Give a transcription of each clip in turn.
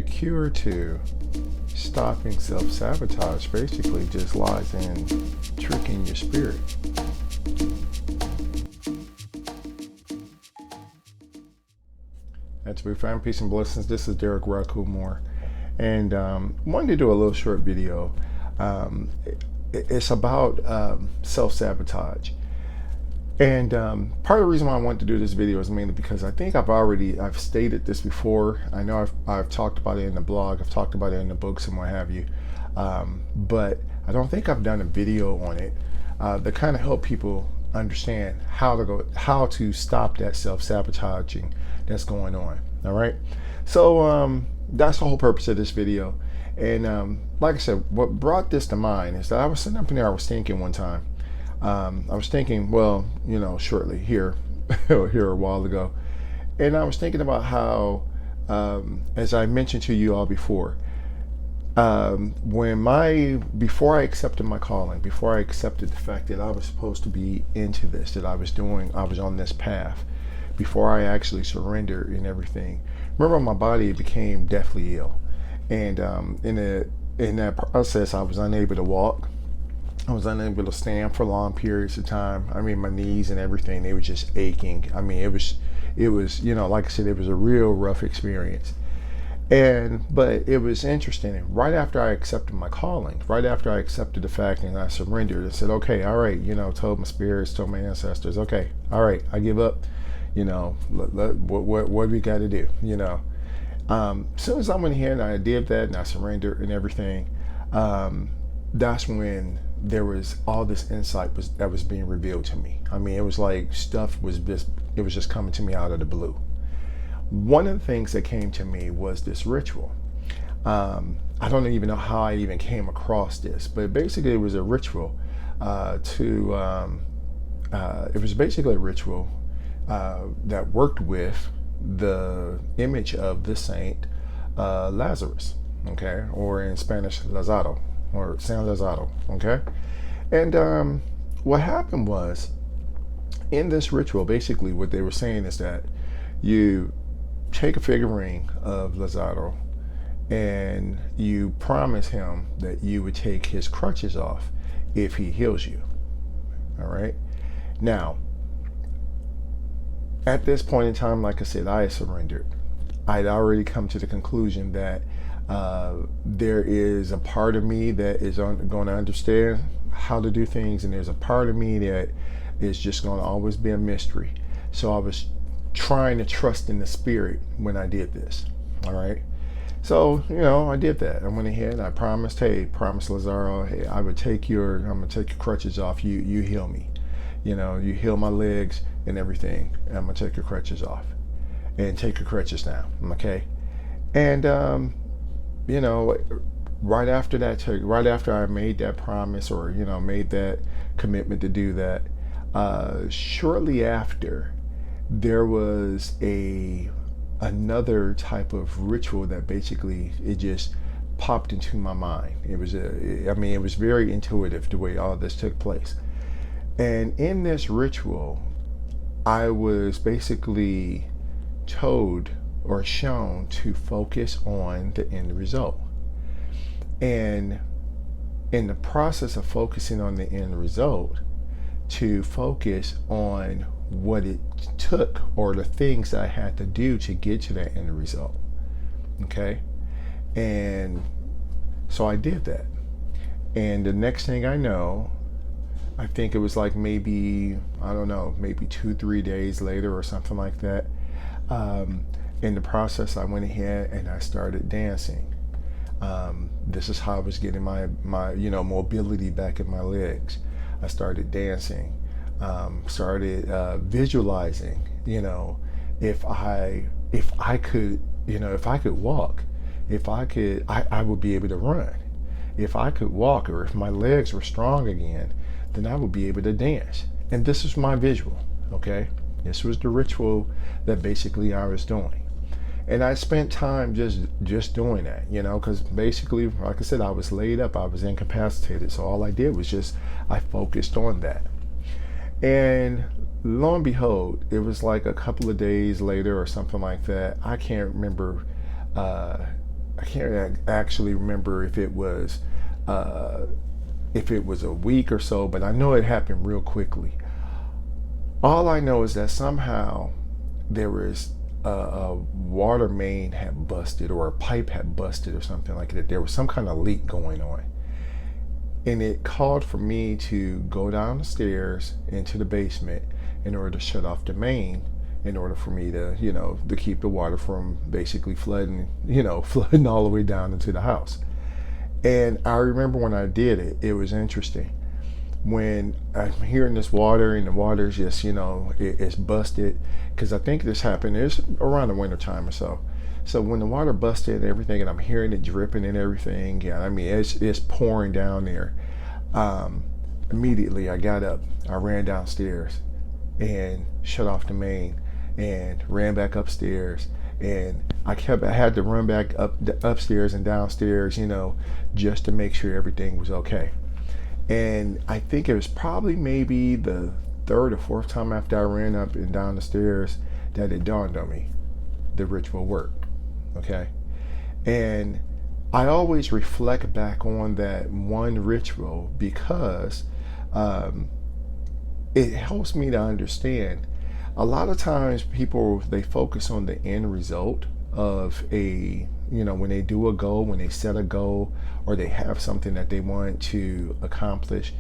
The cure to stopping self-sabotage basically just lies in tricking your spirit. And to be found, peace and blessings. This is Derric More, and wanted to do a little short video. It's about self-sabotage. And part of the reason why I wanted to do this video is mainly because I think I've stated this before. I know I've talked about it in the blog, I've talked about it in the books and what have you, but I don't think I've done a video on it that kind of help people understand how to stop that self-sabotaging that's going on. All right, so that's the whole purpose of this video. And like I said, what brought this to mind is that I was sitting up in there, I was thinking one time. I was thinking, well, shortly here a while ago, and I was thinking about how, as I mentioned to you all before, before I accepted my calling, before I accepted the fact that I was supposed to be into this, that I was on this path, before I actually surrendered and everything, remember my body became deathly ill, and in that process, I was unable to walk. I was unable to stand for long periods of time. I mean, my knees and everything, they were just aching. I mean, it was, like I said, it was a real rough experience. But it was interesting. And right after I accepted my calling, right after I accepted the fact and I surrendered and said, okay, all right, told my spirits, told my ancestors, okay, all right, I give up, what we got to do, as soon as I went here and I did that and I surrendered and everything, that's when there was all this insight that was being revealed to me. I mean, it was like stuff was just coming to me out of the blue. One of the things that came to me was this ritual. I don't even know how I even came across this, but basically it was a ritual that worked with the image of the Saint Lazarus, okay, or in Spanish, Lazaro, or Saint Lazarus, okay? And what happened was, in this ritual, basically what they were saying is that you take a figurine of Lazaro and you promise him that you would take his crutches off if he heals you, all right? Now, at this point in time, like I said, I had surrendered. I'd already come to the conclusion that there is a part of me that is going to understand how to do things, and there's a part of me that is just going to always be a mystery. So I was trying to trust in the spirit when I did this. All right. So I did that. I went ahead and I promised Lazaro, hey, I'm gonna take your crutches off. You heal me. You heal my legs and everything. And I'm gonna take your crutches off and take your crutches down. Okay. And right after I made that promise, or made that commitment to do that, shortly after, there was another type of ritual that basically it just popped into my mind. It was it was very intuitive the way all this took place. And in this ritual, I was basically told or shown to focus on the end result. And in the process of focusing on the end result, to focus on what it took or the things that I had to do to get to that end result. Okay? And so I did that. And the next thing I know, I think it was like maybe 2-3 days later or something like that. In the process, I went ahead and I started dancing. This is how I was getting my mobility back in my legs. I started dancing, started visualizing. If I could walk, I would be able to run. If I could walk, or if my legs were strong again, then I would be able to dance. And this is my visual. Okay, this was the ritual that basically I was doing. And I spent time just doing that, because basically, like I said, I was laid up, I was incapacitated. So all I did was I focused on that. And lo and behold, it was like a couple of days later or something like that. I can't remember can't actually remember if it was a week or so, but I know it happened real quickly. All I know is that somehow there was a water main had busted, or a pipe had busted, or something like that. There was some kind of leak going on. And it called for me to go down the stairs into the basement in order to shut off the main, in order for me to, to keep the water from basically flooding, flooding all the way down into the house. And I remember when I did it, it was interesting. When I'm hearing this water, and the water's just, it's busted, because I think this happened, it's around the winter time or so. So when the water busted and everything, and I'm hearing it dripping and everything, yeah, I mean, it's pouring down there. Immediately I got up, I ran downstairs and shut off the main and ran back upstairs. And I had to run back upstairs and downstairs, just to make sure everything was okay. And I think it was probably maybe the third or fourth time after I ran up and down the stairs that it dawned on me, the ritual worked. Okay. And I always reflect back on that one ritual because it helps me to understand. A lot of times people, they focus on the end result of when they do a goal, when they set a goal, or they have something that they want to accomplish,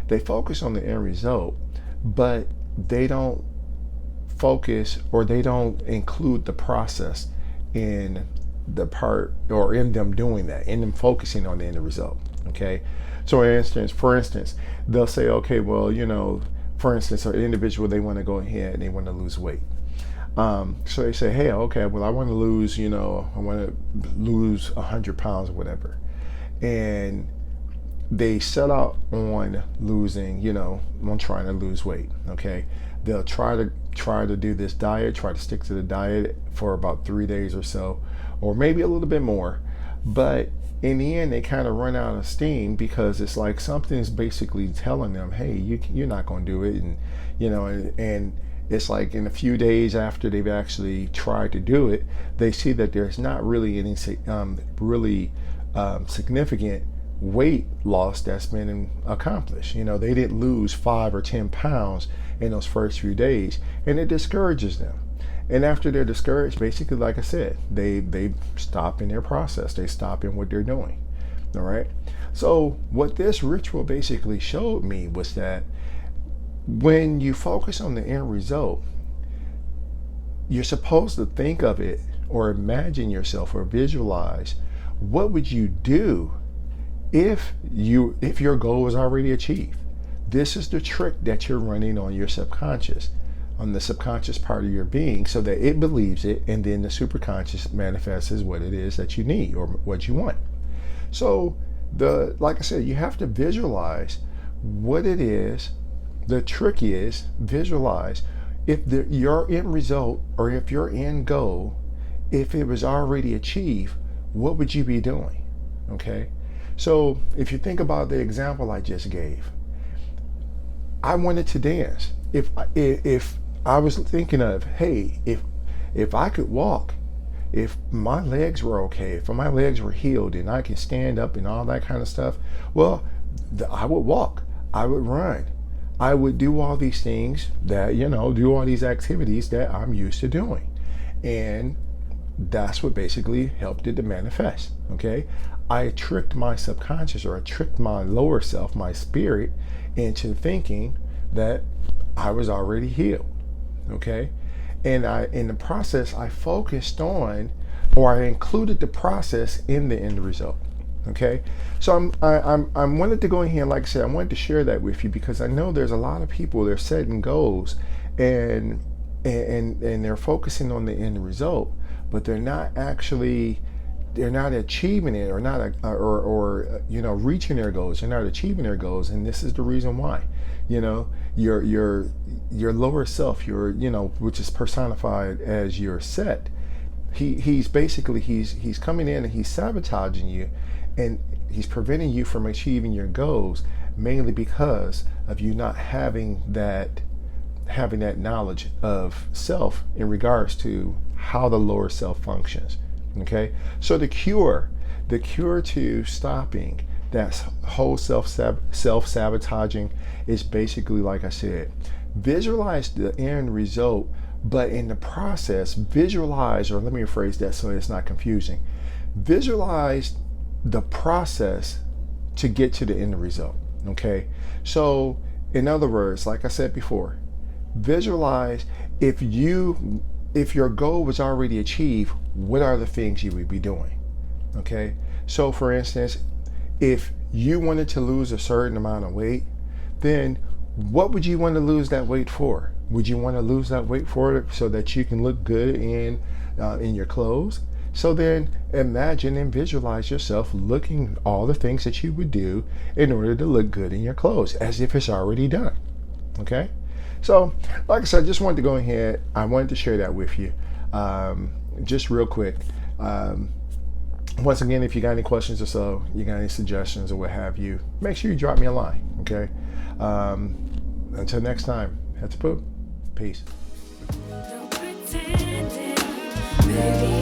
they focus on the end result, but they don't focus, or they don't include the process in the part, or in them doing that, in them focusing on the end result. Okay. So for instance, they'll say, okay, well, for instance, an individual, they want to go ahead and they want to lose weight. So they say, hey, okay, well, I want to lose, I want to lose 100 pounds or whatever. And they set out on losing, on trying to lose weight. Okay. They'll try to do this diet, try to stick to the diet for about 3 days or so, or maybe a little bit more. But in the end, they kind of run out of steam, because it's like something is basically telling them, hey, you're not going to do it. And, and it's like in a few days after they've actually tried to do it, they see that there's not really any significant weight loss that's been accomplished. They didn't lose 5 or 10 pounds in those first few days, and it discourages them. And after they're discouraged, basically, like I said, they stop in their process. They stop in what they're doing. All right. So what this ritual basically showed me was that when you focus on the end result, you're supposed to think of it, or imagine yourself, or visualize what would you do if your goal was already achieved. This is the trick that you're running on your subconscious, on the subconscious part of your being, so that it believes it, and then the superconscious manifests as what it is that you need, or what you want. So like I said, you have to visualize what it is. The trick is visualize if your end result, or if your end goal, if it was already achieved, what would you be doing? Okay. So if you think about the example I just gave, I wanted to dance. If I was thinking of, hey, if I could walk, if my legs were okay, if my legs were healed and I can stand up and all that kind of stuff, well, I would walk, I would run, I would do all these things that, do all these activities that I'm used to doing. And that's what basically helped it to manifest. Okay. I tricked my subconscious, or I tricked my lower self, my spirit, into thinking that I was already healed. Okay. And in the process, I focused on, or I included the process in the end result. Okay. So I wanted to go in here, like I said, I wanted to share that with you, because I know there's a lot of people, they're setting goals and they're focusing on the end result, but they're not achieving it, or reaching their goals. They're not achieving their goals. And this is the reason why. Your lower self, which is personified as your set, he's coming in and he's sabotaging you, and he's preventing you from achieving your goals, mainly because of you not having that knowledge of self in regards to how the lower self functions. Okay. So the cure the cure to stopping that whole self-sabotaging is basically, like I said, visualize the end result, but in the process, visualize, or let me rephrase that so it's not confusing, visualize the process to get to the end result. Okay, so in other words, like I said before, visualize if your goal was already achieved, what are the things you would be doing? Okay, so for instance, if you wanted to lose a certain amount of weight, then what would you want to lose that weight for? Would you want to lose that weight for it so that you can look good in your clothes? So then imagine and visualize yourself looking all the things that you would do in order to look good in your clothes, as if it's already done. Okay? So, like I said, I just wanted to go ahead. I wanted to share that with you. Just real quick. Once again, if you got any questions or so, you got any suggestions or what have you, make sure you drop me a line. Okay? Until next time, head to poop. Peace. Baby.